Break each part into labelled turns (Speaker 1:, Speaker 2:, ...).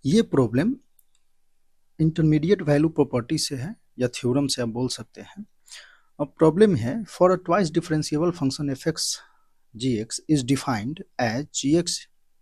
Speaker 1: ये problem intermediate value property से है या थ्योरम से आप बोल सकते हैं। अब प्रॉब्लम है for a twice differentiable function f x g x is defined as g x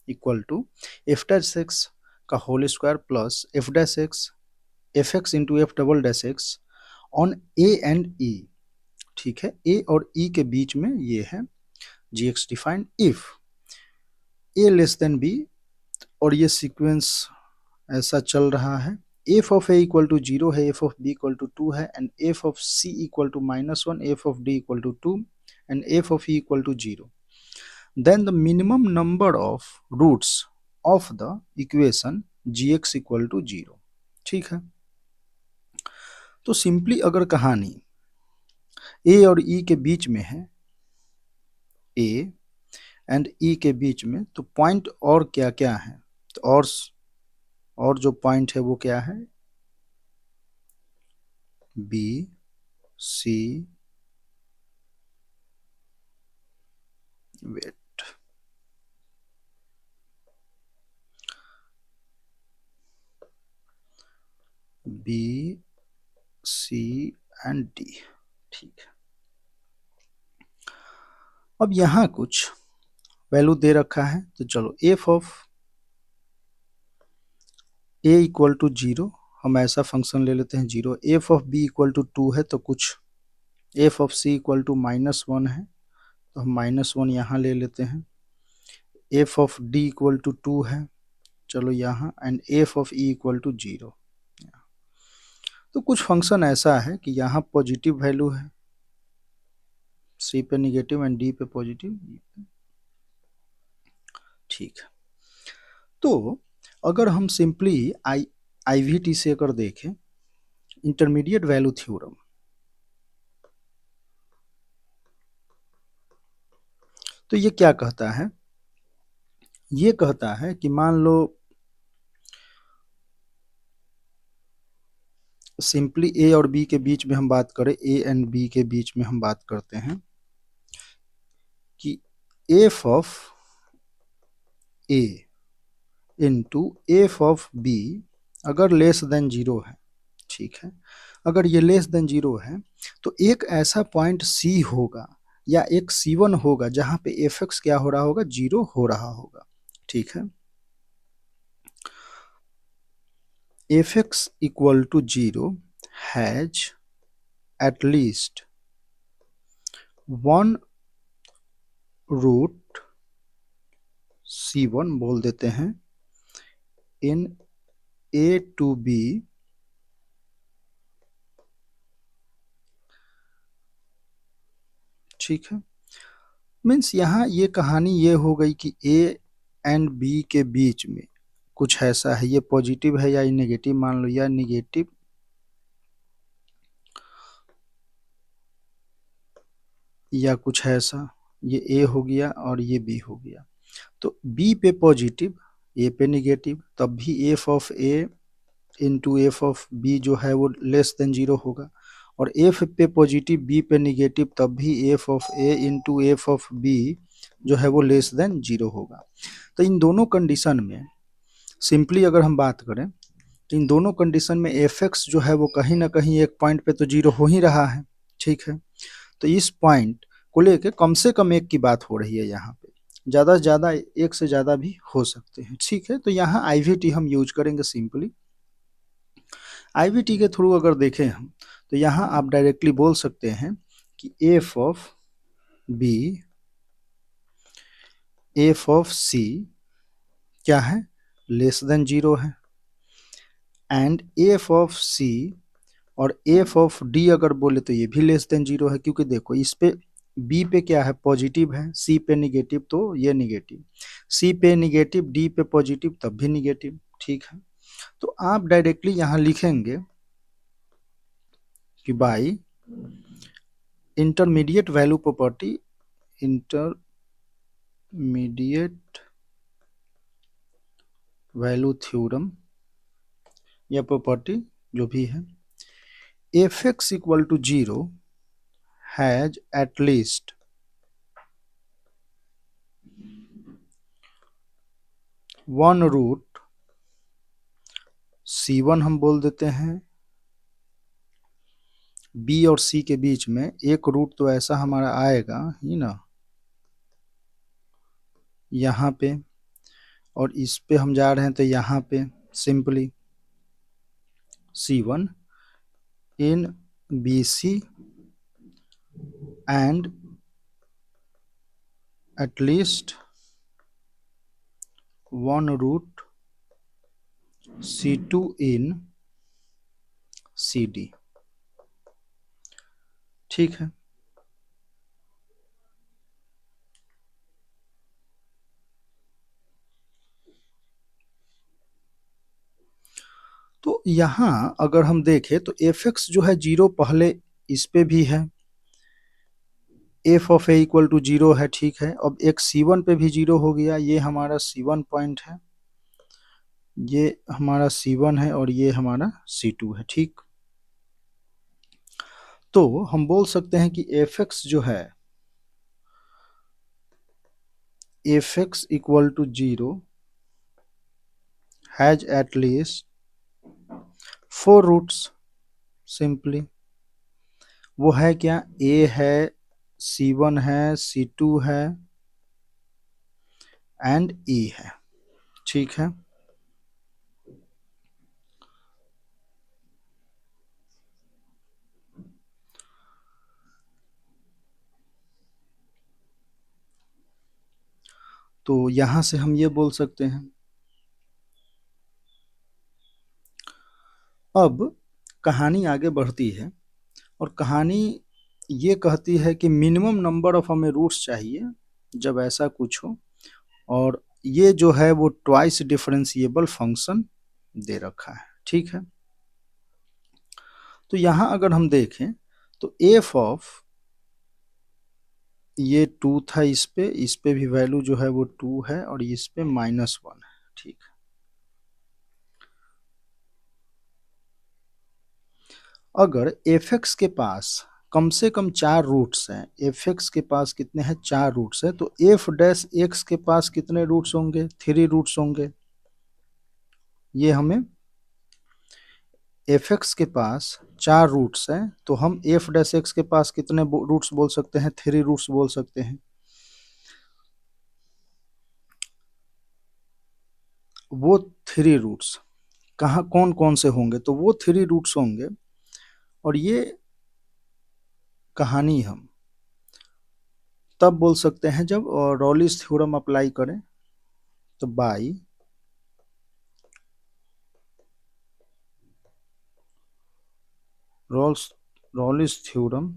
Speaker 1: equal to f dash x का whole square plus f dash x f x into f double dash x on a and e. ठीक है, ए और ई के बीच में ये है g x defined if a less than b, और ये सीक्वेंस ऐसा चल रहा है। F of a equal to 0 है, f of b equal to 2 है, and f of c equal to -1, f of d equal to 2 and f of e equal to 0। Then the minimum number of roots of the equation g x equal to 0। ठीक है, तो simply अगर कहानी ए और ई के बीच में है, ए एंड ई के बीच में, तो पॉइंट और क्या क्या है, तो और जो पॉइंट है वो क्या है, B C, wait, B C and D. ठीक है, अब यहां कुछ वैल्यू दे रखा है, तो चलो f of a equal to 0, हम ऐसा फंक्शन ले लेते हैं 0। F of b equal to 2 है, तो कुछ f of c equal to -1 है, तो हम -1 यहाँ ले लेते हैं। F of d equal to 2 है, चलो यहाँ, and f of e equal to 0। तो कुछ फंक्शन ऐसा है कि यहाँ पॉजिटिव वैल्यू है, सी पे निगेटिव एंड डी पे पॉजिटिव। ठीक है, तो अगर हम सिंपली आईवीटी से अगर देखें इंटरमीडिएट वैल्यू थ्योरम, तो ये क्या कहता है, ये कहता है कि मान लो सिंपली ए और बी के बीच में हम बात करें, ए एंड बी के बीच में हम बात करते हैं कि f of a into f of b अगर लेस देन 0 है, ठीक है, अगर ये लेस देन 0 है, तो एक ऐसा पॉइंट सी होगा या एक C1 होगा जहां पे एफ एक्स क्या हो रहा होगा, 0 हो रहा होगा। ठीक है, f x equal to 0 has at least one root C1 बोल देते हैं इन ए टू बी ठीक है, मीन्स यहाँ ये कहानी ये हो गई कि ए एंड बी के बीच में कुछ ऐसा है, ये पॉजिटिव है या नेगेटिव मान लो, या नेगेटिव या कुछ ऐसा, ये ए हो गया और ये बी हो गया। तो बी पे पॉजिटिव, ए पे निगेटिव, तब भी f of a into f of b जो है वो लेस देन 0 होगा, और एफ पे पॉजिटिव बी पे निगेटिव, तब भी f of a into f of b जो है वो लेस देन 0 होगा। तो इन दोनों कंडीशन में सिंपली अगर हम बात करें, तो इन दोनों कंडीशन में एफ एक्स जो है वो कहीं ना कहीं एक पॉइंट पे तो 0 हो ही रहा है। ठीक है, तो इस पॉइंट को लेके कम से कम एक की बात हो रही है यहाँ पे, ज़्यादा से ज़्यादा एक से ज़्यादा भी हो सकते हैं। ठीक है, तो यहाँ आईवीटी हम यूज करेंगे सिंपली। आईवीटी के थ्रू अगर देखें हम, तो यहाँ आप डायरेक्टली बोल सकते हैं कि f of b f of c क्या है, लेस देन 0 है, एंड एफ ऑफ सी और एफ ऑफ डी अगर बोले तो ये भी लेस देन 0 है, क्योंकि देखो इस पे बी पे क्या है, पॉजिटिव है, सी पे निगेटिव, तो ये निगेटिव, सी पे निगेटिव, डी पे पॉजिटिव, तब भी निगेटिव। ठीक है, तो आप डायरेक्टली यहाँ लिखेंगे कि by intermediate value property, intermediate value theorem या प्रॉपर्टी जो भी है, f x equal to 0 has at least one root C1 हम बोल देते हैं, B और C के बीच में एक रूट तो ऐसा हमारा आएगा ही ना, यहाँ पे, और इस पे हम जा रहे हैं तो यहाँ पे simply C1 in BC and at least one root C2 in CD। ठीक है, तो यहाँ अगर हम देखें तो fx जो है 0 पहले इस पे भी है, f of a equal to 0 है, ठीक है। अब एक C1 पे भी 0 हो गया, ये हमारा C1 पॉइंट है, ये हमारा C1 है और ये हमारा C2 है, ठीक। तो हम बोल सकते हैं कि fx जो है fx equal to 0 has at least 4 roots. Simply वो है क्या, a है, C1 है, C2 है एंड E है, ठीक है। तो यहां से हम ये बोल सकते हैं, अब कहानी आगे बढ़ती है और कहानी ये कहती है कि मिनिमम नंबर ऑफ हमें रूट्स चाहिए जब ऐसा कुछ हो, और ये जो है वो ट्वाइस डिफरेंशिएबल फंक्शन दे रखा है, ठीक है। तो यहां अगर हम देखें तो एफ ऑफ ये 2 था, इस पे भी वैल्यू जो है वो 2 है और इस पे -1 है, ठीक है। अगर fx के पास कम से कम 4 रूट्स हैं, fx के पास कितने हैं, 4 रूट्स हैं, तो f डैश x के पास कितने रूट्स होंगे, 3 रूट्स होंगे। ये हमें fx के पास 4 रूट्स हैं तो हम f डैश x के पास कितने रूट्स बोल सकते हैं, 3 रूट्स बोल सकते हैं। वो 3 रूट्स कहाँ कौन कौन से होंगे, तो वो 3 रूट्स होंगे, और ये कहानी हम तब बोल सकते हैं जब रॉलिस थ्योरम अप्लाई करें। तो by रॉलिस theorem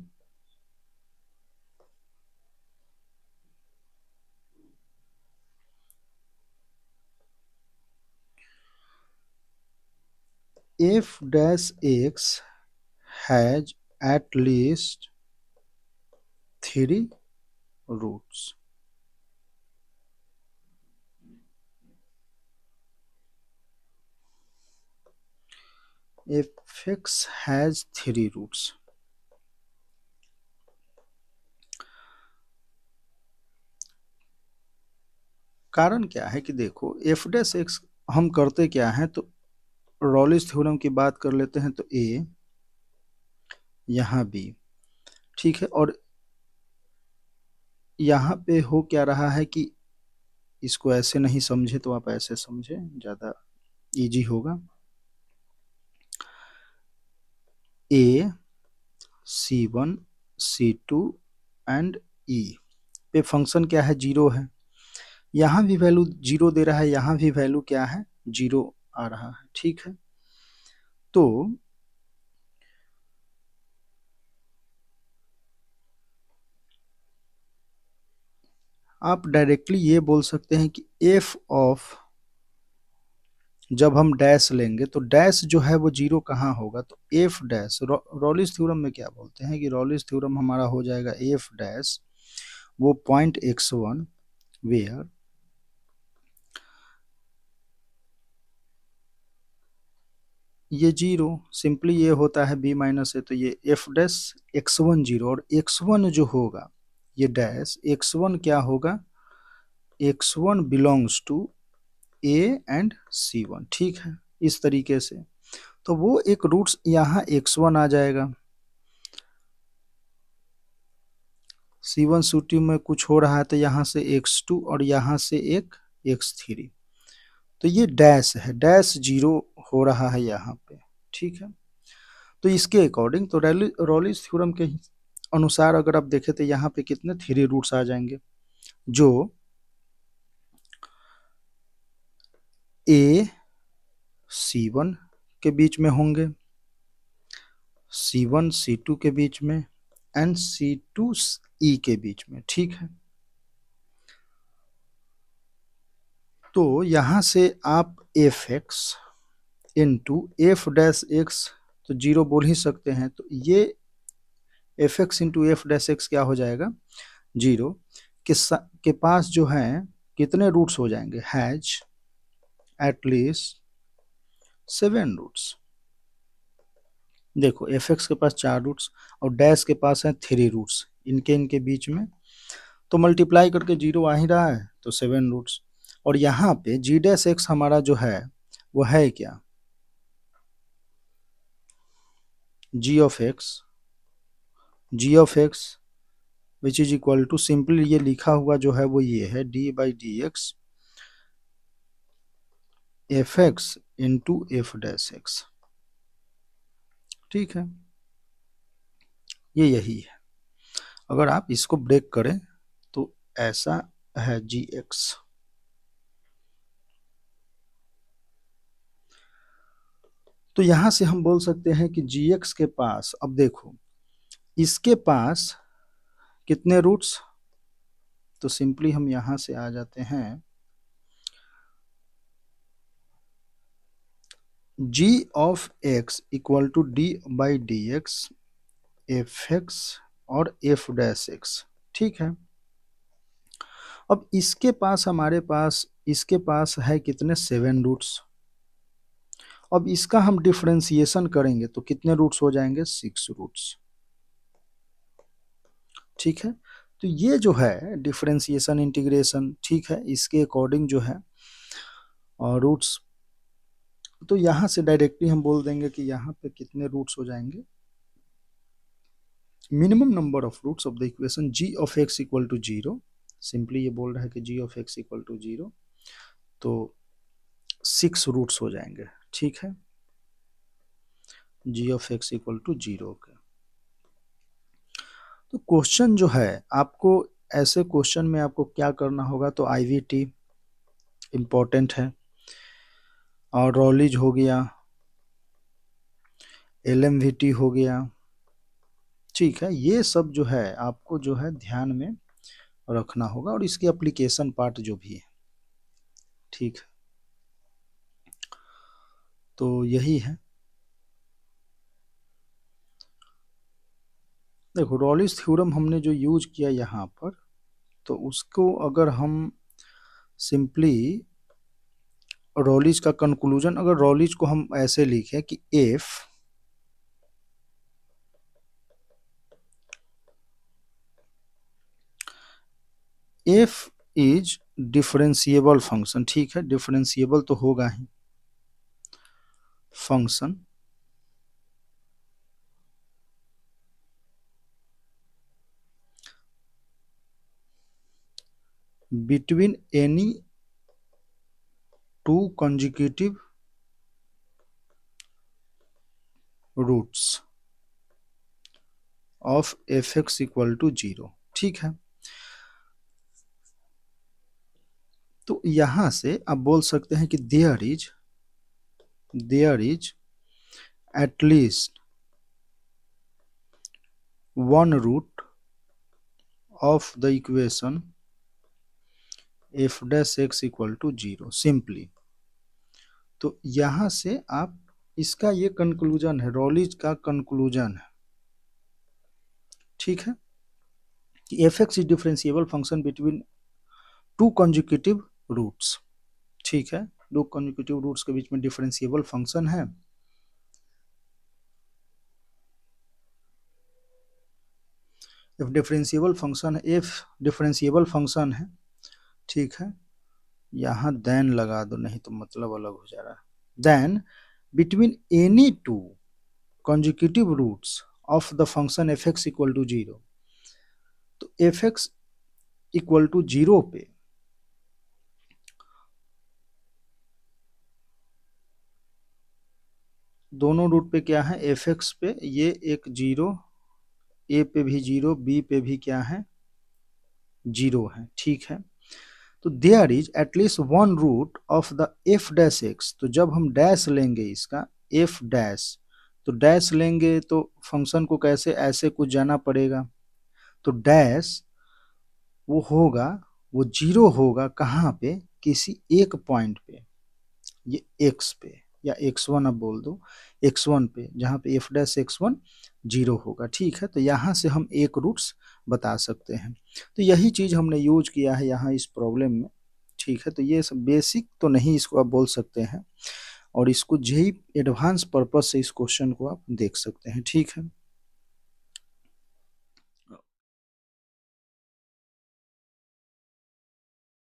Speaker 1: f dash x has at least 3 roots। fx has 3 roots। कारण क्या है कि देखो f डैश x हम करते क्या है, तो रॉलिस थ्योरम की बात कर लेते हैं, तो a यहाँ b, ठीक है। और यहाँ पे हो क्या रहा है कि इसको ऐसे नहीं समझे तो आप ऐसे समझे, ज्यादा इजी होगा। a C1 C2 and E पे फंक्शन क्या है, 0 है, यहाँ भी वैल्यू 0 दे रहा है, यहाँ भी वैल्यू क्या है, 0 आ रहा है, ठीक है। तो आप डायरेक्टली ये बोल सकते हैं कि f ऑफ, जब हम डैश लेंगे तो डैश जो है वो 0 कहाँ होगा, तो f डैश रॉलिस थ्योरम में क्या बोलते हैं कि रॉलिस थ्योरम हमारा हो जाएगा f डैश वो पॉइंट x1 वेयर ये 0 सिंपली ये होता है b माइनस ए, तो ये f डैश x1 0, और x1 जो होगा ये डैश x1 क्या होगा, x1 belongs to a and C1, ठीक है। इस तरीके से तो वो एक रूट्स यहाँ x1 आ जाएगा, C1 C2 में कुछ हो रहा है तो यहाँ से x2 और यहाँ से एक x3, तो ये डैश है, डैश 0 हो रहा है यहाँ पे, ठीक है। तो इसके अकॉर्डिंग तो रॉलिस थ्योरम के अनुसार अगर आप देखें तो यहाँ पे कितने 3 रूट्स आ जाएंगे, जो A C1 के बीच में होंगे, C1 C2 के बीच में एंड C2 E के बीच में, ठीक है। तो यहाँ से आप F x into f dash x तो 0 बोल ही सकते हैं, तो ये F x into f dash x क्या हो जाएगा 0 के पास जो है कितने रूट्स हो जाएंगे, हैज एटलीस्ट 7 रूट्स। देखो एफ एक्स के पास 4 रूट्स और डैश के पास है 3 रूट्स, इनके बीच में तो मल्टीप्लाई करके 0 आ ही रहा है, तो 7 रूट्स। और यहाँ पे जी डैश एक्स हमारा जो है वो है क्या, g of x which is equal to, simply ये लिखा हुआ जो है वो ये है d by d x f x into f dash x, ठीक है। ये यही है, अगर आप इसको ब्रेक करें तो ऐसा है जी एक्स। तो यहां से हम बोल सकते हैं कि जी एक्स के पास, अब देखो इसके पास कितने रूट्स, तो सिंपली हम यहां से आ जाते हैं g of x equal to d by d x f x और एफ डैश एक्स, ठीक है। अब इसके पास हमारे पास इसके पास है कितने 7 रूट्स, अब इसका हम डिफरेंशिएशन करेंगे तो कितने रूट्स हो जाएंगे 6 रूट्स, ठीक है। तो ये जो है डिफरेंशिएशन इंटीग्रेशन, ठीक है, इसके अकॉर्डिंग जो है और रूट्स, तो यहां से डायरेक्टली हम बोल देंगे कि यहाँ पे कितने रूट्स हो जाएंगे, minimum number of roots of the equation g of x equal to 0, simply ये बोल रहा है कि g of x equal to 0, तो 6 रूट्स हो जाएंगे, ठीक है, g of x equal to 0 के। तो क्वेश्चन जो है आपको, ऐसे क्वेश्चन में आपको क्या करना होगा, तो IVT इम्पोर्टेंट है और रॉलिज हो गया, LMVT हो गया, ठीक है। ये सब जो है आपको जो है ध्यान में रखना होगा और इसकी एप्लीकेशन पार्ट जो भी है, ठीक है। तो यही है, देखो रॉलिस थ्योरम हमने जो यूज किया यहाँ पर, तो उसको अगर हम सिंपली रॉलिस का कंक्लूजन, अगर रॉलिस को हम ऐसे लिखें कि एफ इज डिफरेंशिएबल फंक्शन, ठीक है, डिफरेंशिएबल तो होगा ही function between any 2 consecutive roots of f x equal to 0, ठीक है। तो यहां से आप बोल सकते हैं कि there is at least 1 root of the equation f dash x equal to 0, simply. तो यहां से आप इसका ये कंक्लूजन है, रॉलिज का कंक्लूजन है, ठीक है, कि f x is differentiable function between 2 consecutive roots, ठीक है, 2 consecutive रूट्स के बीच में डिफरेंशिएबल फंक्शन है। एफ डिफरेंशिएबल फंक्शन है, ठीक है, यहाँ देन लगा दो, नहीं तो मतलब अलग हो जा रहा है। Then between any two consecutive roots of the function fx equal to 0। तो fx इक्वल टू 0 पे दोनों रूट पे क्या है, fx पे ये एक 0, a पे भी 0, b पे भी क्या है 0 है, ठीक है। तो there is at least one root of the f dash x. तो जब हम डैश लेंगे इसका एफ डैश, तो डैश लेंगे तो फंक्शन को कैसे ऐसे कुछ जाना पड़ेगा, तो डैश वो होगा, वो 0 होगा कहाँ पे, किसी एक पॉइंट पे, ये x पे या x1 अब बोल दो, x1 पे, जहाँ पे एफ डैश x1 0 होगा, ठीक है। तो यहाँ से हम एक रूट्स बता सकते हैं। तो यही चीज़ हमने यूज किया है यहाँ इस प्रॉब्लम में, ठीक है। तो ये सब बेसिक तो नहीं इसको आप बोल सकते हैं, और इसको जेई एडवांस पर्पज से इस क्वेश्चन को आप देख सकते हैं, ठीक है।